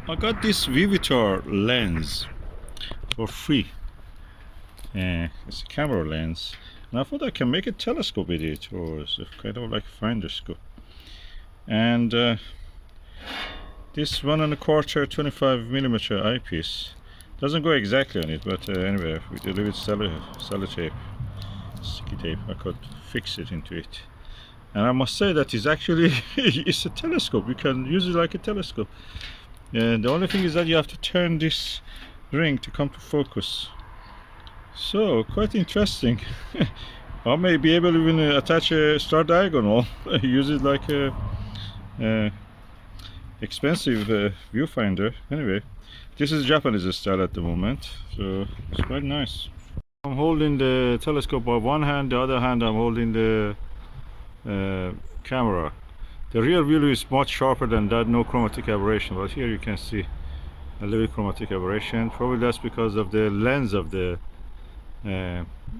I got this Vivitar lens for free. It's a camera lens, and I thought I can make a telescope with it, or it's kind of like a finder scope. And this 1¼ 25mm eyepiece doesn't go exactly on it, but anyway, with a little bit sellotape, sticky tape, I could fix it into it. And I must say that it's actually it's a telescope. You can use it like a telescope. And the only thing is that you have to turn this ring to come to focus. So quite interesting. I may be able to even attach a star diagonal, use it like a expensive viewfinder. Anyway, this is Japanese style at the moment, so it's quite nice. I'm holding the telescope by one hand, the other hand I'm holding the camera. The rear view is much sharper than that, no chromatic aberration, but here you can see a little chromatic aberration. Probably that's because of the lens of the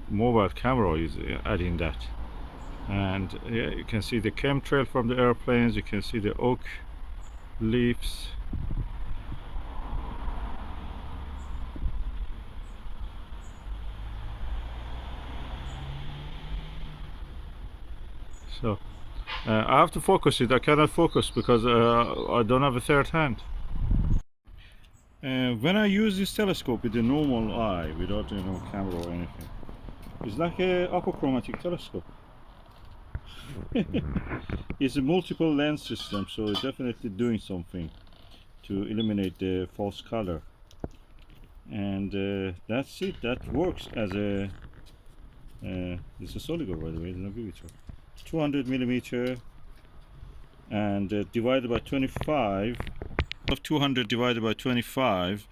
mobile camera is adding that. And yeah, you can see the chemtrail from the airplanes, you can see the oak leaves. So I have to focus it. I cannot focus because I don't have a third hand. When I use this telescope with the normal eye, without camera or anything, it's like a apochromatic telescope. It's a multiple lens system, so it's definitely doing something to eliminate the false color. And that's it. That works as a it's a Soligor, by the way, it's not Vivitar. 200mm, and divided by 25 of 200 divided by 25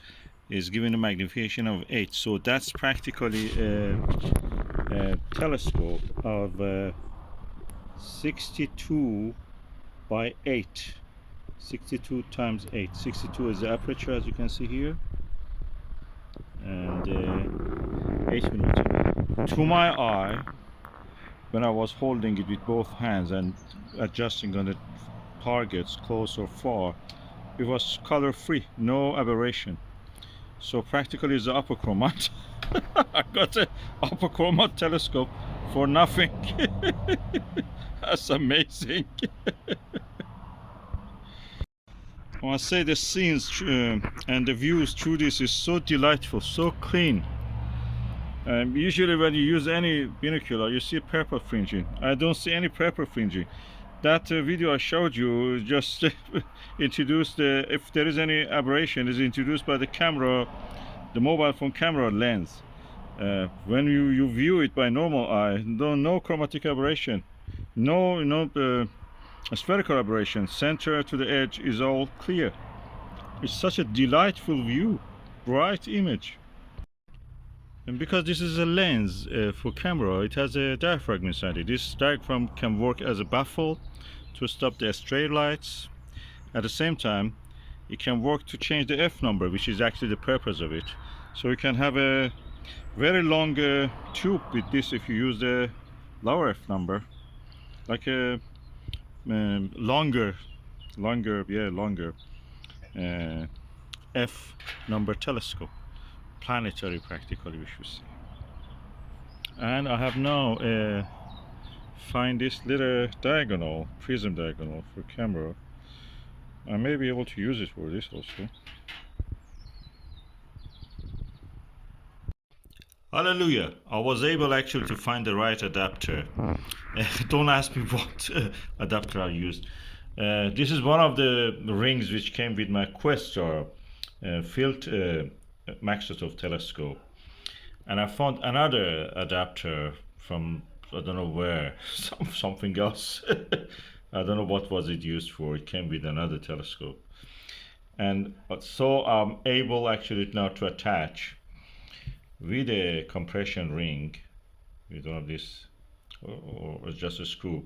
is giving a magnification of 8. So that's practically a telescope of 62 by 8. 62 times 8. 62 is the aperture, as you can see here, and 8mm. To my eye, when I was holding it with both hands and adjusting on the targets close or far, it was color free, no aberration. So practically it's the upper chromat. I got an upper chromat telescope for nothing. That's amazing. I must say the scenes and the views through this is so delightful, so clean. Usually when you use any binocular you see purple fringing. I don't see any purple fringing. That video I showed you just introduced if there is any aberration, is introduced by the camera, the mobile phone camera lens. When you view it by normal eye, no chromatic aberration, no spherical aberration. Center to the edge is all clear. It's such a delightful view, bright image. And because this is a lens for camera, it has a diaphragm inside it. This diaphragm can work as a baffle to stop the stray lights. At the same time, it can work to change the f number, which is actually the purpose of it. So you can have a very long tube with this if you use the lower f number, like a longer f number telescope. Planetary, practically, we should say. And I have now find this little diagonal, prism diagonal for camera. I may be able to use it for this also. Hallelujah! I was able actually to find the right adapter. Don't ask me what adapter I used. This is one of the rings which came with my Quest or Field Maxotov telescope, and I found another adapter from I don't know where, something else. I don't know what was it used for. It came with another telescope, and so I'm able actually now to attach with a compression ring with one of this or just a screw,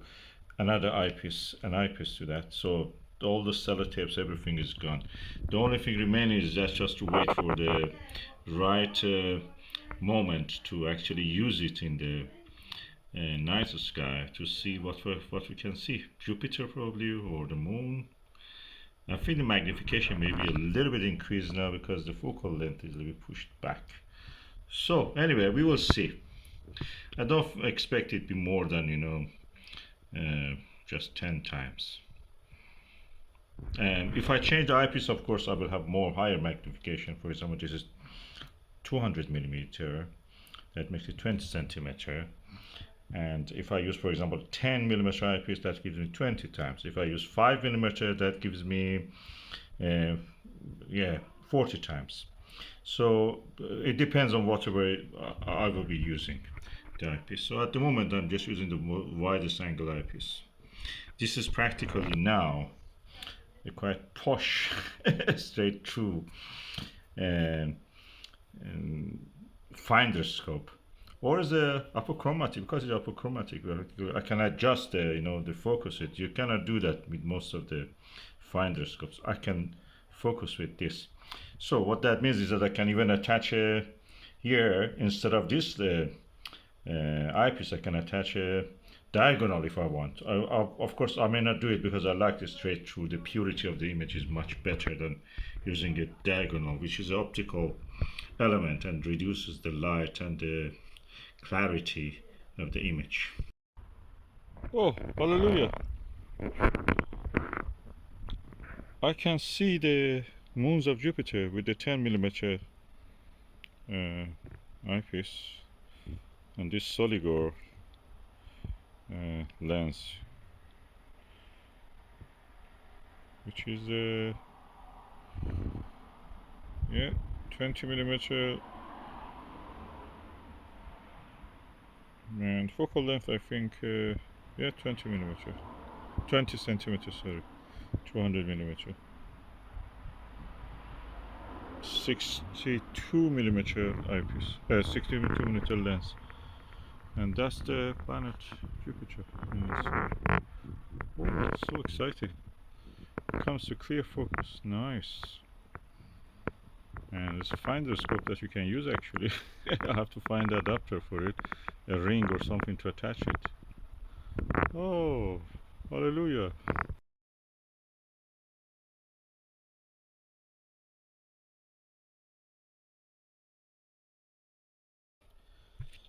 another eyepiece, an eyepiece to that. So all the sellotapes, everything is gone. The only thing remaining is just to wait for the right moment to actually use it in the night sky to see what we can see. Jupiter probably, or the moon. I feel the magnification may be a little bit increased now because the focal length is a little bit pushed back. So anyway, we will see. I don't expect it to be more than, you know, just 10 times. And if I change the eyepiece, of course, I will have more higher magnification. For example, this is 200 millimeter. That makes it 20 centimeter. And if I use, for example, 10 millimeter eyepiece, that gives me 20 times. If I use 5 millimeter, that gives me, 40 times. So it depends on whatever I will be using the eyepiece. So at the moment, I'm just using the widest angle eyepiece. This is practically now a quite posh, straight through finder scope, or is a apochromatic. Because it's apochromatic, I can adjust the, you know, the focus. You cannot do that with most of the finder scopes. I can focus with this. So what that means is that I can even attach a here, instead of this eyepiece, I can attach a diagonal if I want. Of course, I may not do it because I like it straight through. The purity of the image is much better than using a diagonal, which is an optical element and reduces the light and the clarity of the image. Oh, hallelujah! I can see the moons of Jupiter with the 10 millimeter eyepiece and this Soligor lens, which is 20 millimeter, and focal length, I think 20 millimeter, 20 centimeters, sorry, 200 millimeter, 62 millimeter eyepiece, 62 millimeter lens, and that's the planet Jupiter. Oh, that's so exciting! It comes to clear focus, nice. And it's a finder scope that you can use actually. I have to find an adapter for it, a ring or something to attach it. Oh, hallelujah.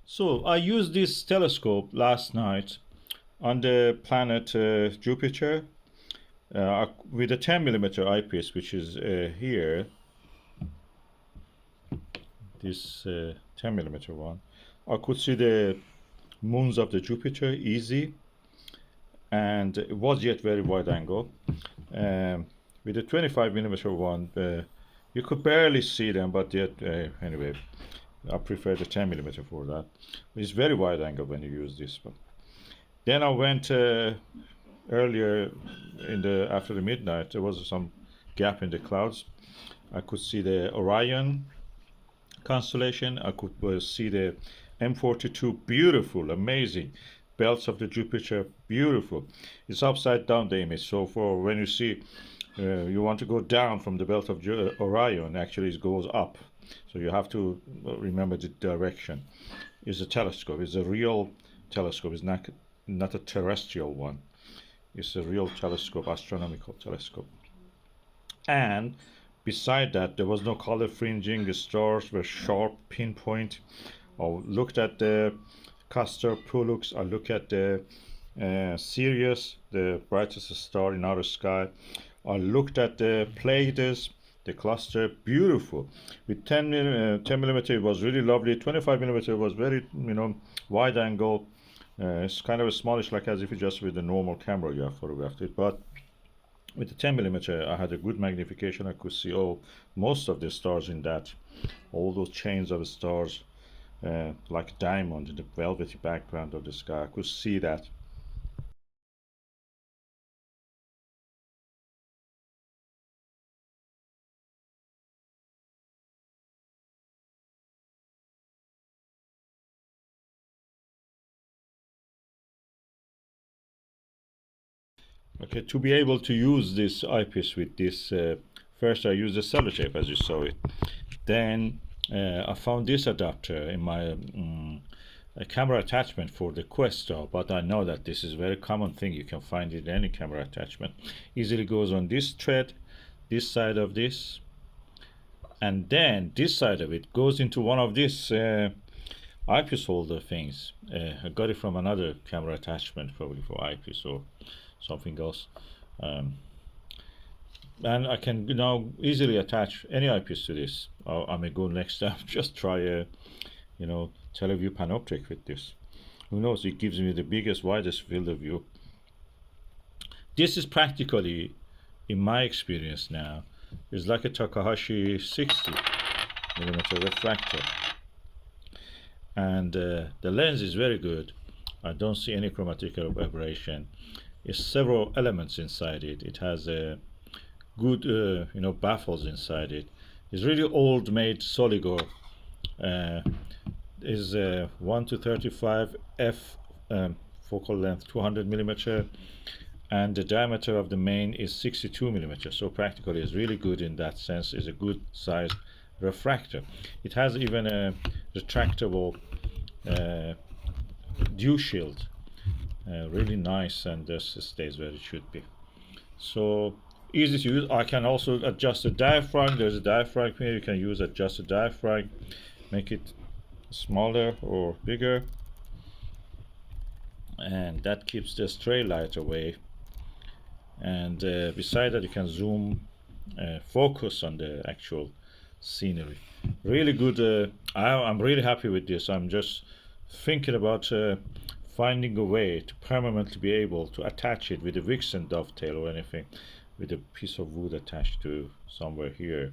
So I used this telescope last night on the planet Jupiter with a 10 millimeter eyepiece, which is here. This 10 millimeter one. I could see the moons of the Jupiter easy, and it was yet very wide angle. With the 25 millimeter one, you could barely see them, but yet anyway, I prefer the 10 millimeter for that. It's very wide angle when you use this one. Then I went earlier after the midnight. There was some gap in the clouds. I could see the Orion constellation. I could see the M42, beautiful, amazing. Belts of the Jupiter, beautiful. It's upside down, the image. So for when you see, you want to go down from the belt of Orion, actually it goes up. So you have to remember the direction. It's a telescope. It's a real telescope. It's not a terrestrial one. It's a real telescope, astronomical telescope. And beside that, there was no color fringing. The stars were sharp, pinpoint. I looked at the Castor Pollux. I looked at the Sirius, the brightest star in our sky. I looked at the Pleiades, the cluster, beautiful. With 10 millimeter, it was really lovely. 25 millimeter was very, wide angle. It's kind of a smallish, like as if you just with a normal camera you have photographed it. But with the 10 millimeter, I had a good magnification. I could see most of the stars in that, all those chains of stars, like diamond in the velvety background of the sky. I could see that. Okay, to be able to use this eyepiece with this, first I used the sellotape as you saw it. Then I found this adapter in my camera attachment for the Quest Star, but I know that this is a very common thing. You can find it in any camera attachment. Easily goes on this thread, this side of this, and then this side of it goes into one of these eyepiece holder things. I got it from another camera attachment, probably for eyepiece or something else. And I can now easily attach any eyepiece to this. I may go next time just try a Televue Panoptic with this. Who knows, it gives me the biggest, widest field of view. This is practically, in my experience now, is like a Takahashi 60 millimeter refractor. And the lens is very good. I don't see any chromatic aberration. There's several elements inside it. It has a good baffles inside it. It's really old made Soligor. Is 1 to 35 f focal length 200 millimeter, and the diameter of the main is 62 millimeter. So practically it's really good in that sense. It's a good size refractor. It has even a retractable dew shield, really nice, and this stays where it should be. So easy to use. I can also adjust the diaphragm. There's a diaphragm here. You can use adjust the diaphragm, make it smaller or bigger, and that keeps the stray light away. And beside that, you can zoom, focus on the actual scenery. Really good. I'm really happy with this. I'm just thinking about finding a way to permanently be able to attach it with a Vixen dovetail or anything, with a piece of wood attached to somewhere here,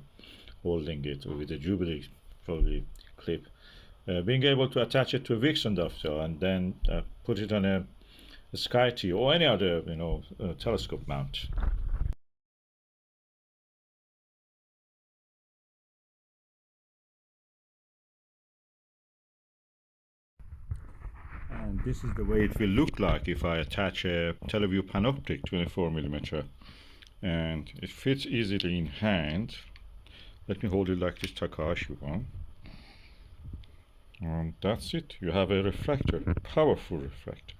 holding it, or with a Jubilee probably clip. Being able to attach it to a Vixen dovetail and then put it on a SkyT or any other telescope mount. And this is the way it will look like if I attach a Televue Panoptic 24 millimeter, and it fits easily in hand. Let me hold it like this Takahashi one. And that's it. You have a refractor, powerful refractor,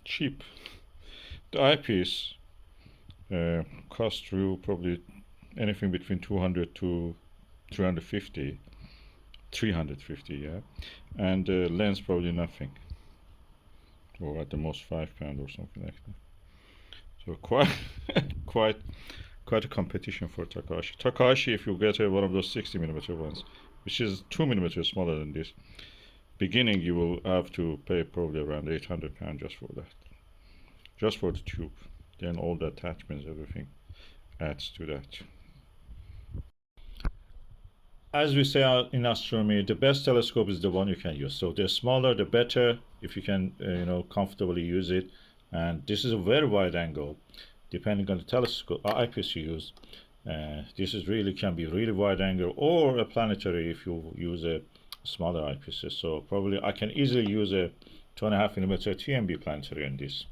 cheap. The eyepiece costs you probably anything between 200 to 350, yeah, and the lens probably nothing, or at the most £5 or something like that. So quite quite a competition for Takahashi. Takahashi, if you get one of those 60 millimeter ones, which is 2 millimeters smaller than this, beginning you will have to pay probably around £800 just for that, just for the tube. Then all the attachments, everything adds to that. As we say in astronomy, the best telescope is the one you can use. So the smaller, the better, if you can, comfortably use it. And this is a very wide angle, depending on the telescope eyepiece you use. This is really can be really wide angle or a planetary if you use a smaller eyepieces. So probably I can easily use a 2.5 millimeter TMB planetary in this.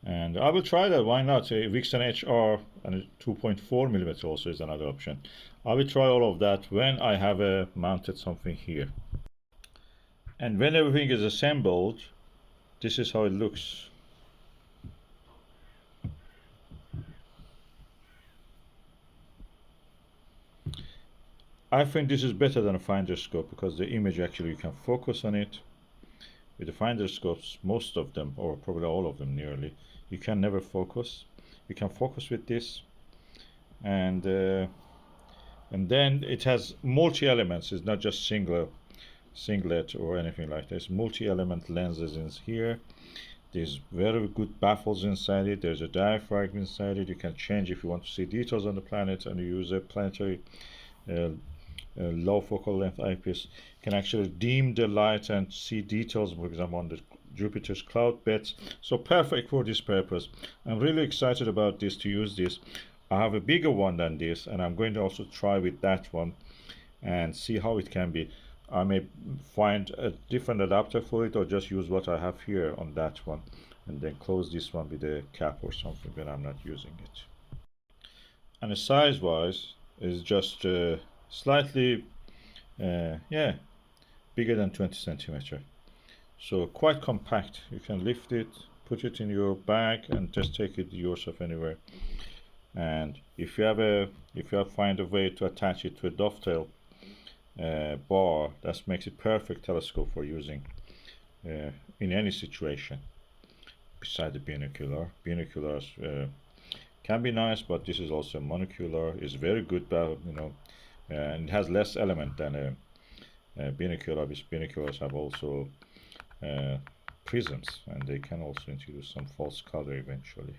And I will try that. Why not? A Vixen HR and a 2.4 millimeter also is another option. I will try all of that when I have mounted something here. And when everything is assembled, this is how it looks. I think this is better than a finder scope because the image actually you can focus on it. With the finder scopes, most of them, or probably all of them nearly, you can never focus. You can focus with this, and then it has multi-elements. It's not just singlet or anything like this. Multi-element lenses in here. There's very good baffles inside it. There's a diaphragm inside it. You can change if you want to see details on the planet, and you use a planetary low focal length eyepiece. You can actually dim the light and see details, for example, on the Jupiter's cloud beds. So perfect for this purpose. I'm really excited about this, to use this. I have a bigger one than this, and I'm going to also try with that one and see how it can be. I may find a different adapter for it, or just use what I have here on that one, and then close this one with a cap or something when I'm not using it. And the size wise is just slightly bigger than 20 centimeter, so quite compact. You can lift it, put it in your bag, and just take it yourself anywhere. And if you find a way to attach it to a dovetail bar, that makes it perfect telescope for using in any situation. Beside the binocular, binoculars can be nice, but this is also monocular. It's very good, and it has less element than a binocular. Which binoculars have also prisms, and they can also introduce some false color eventually.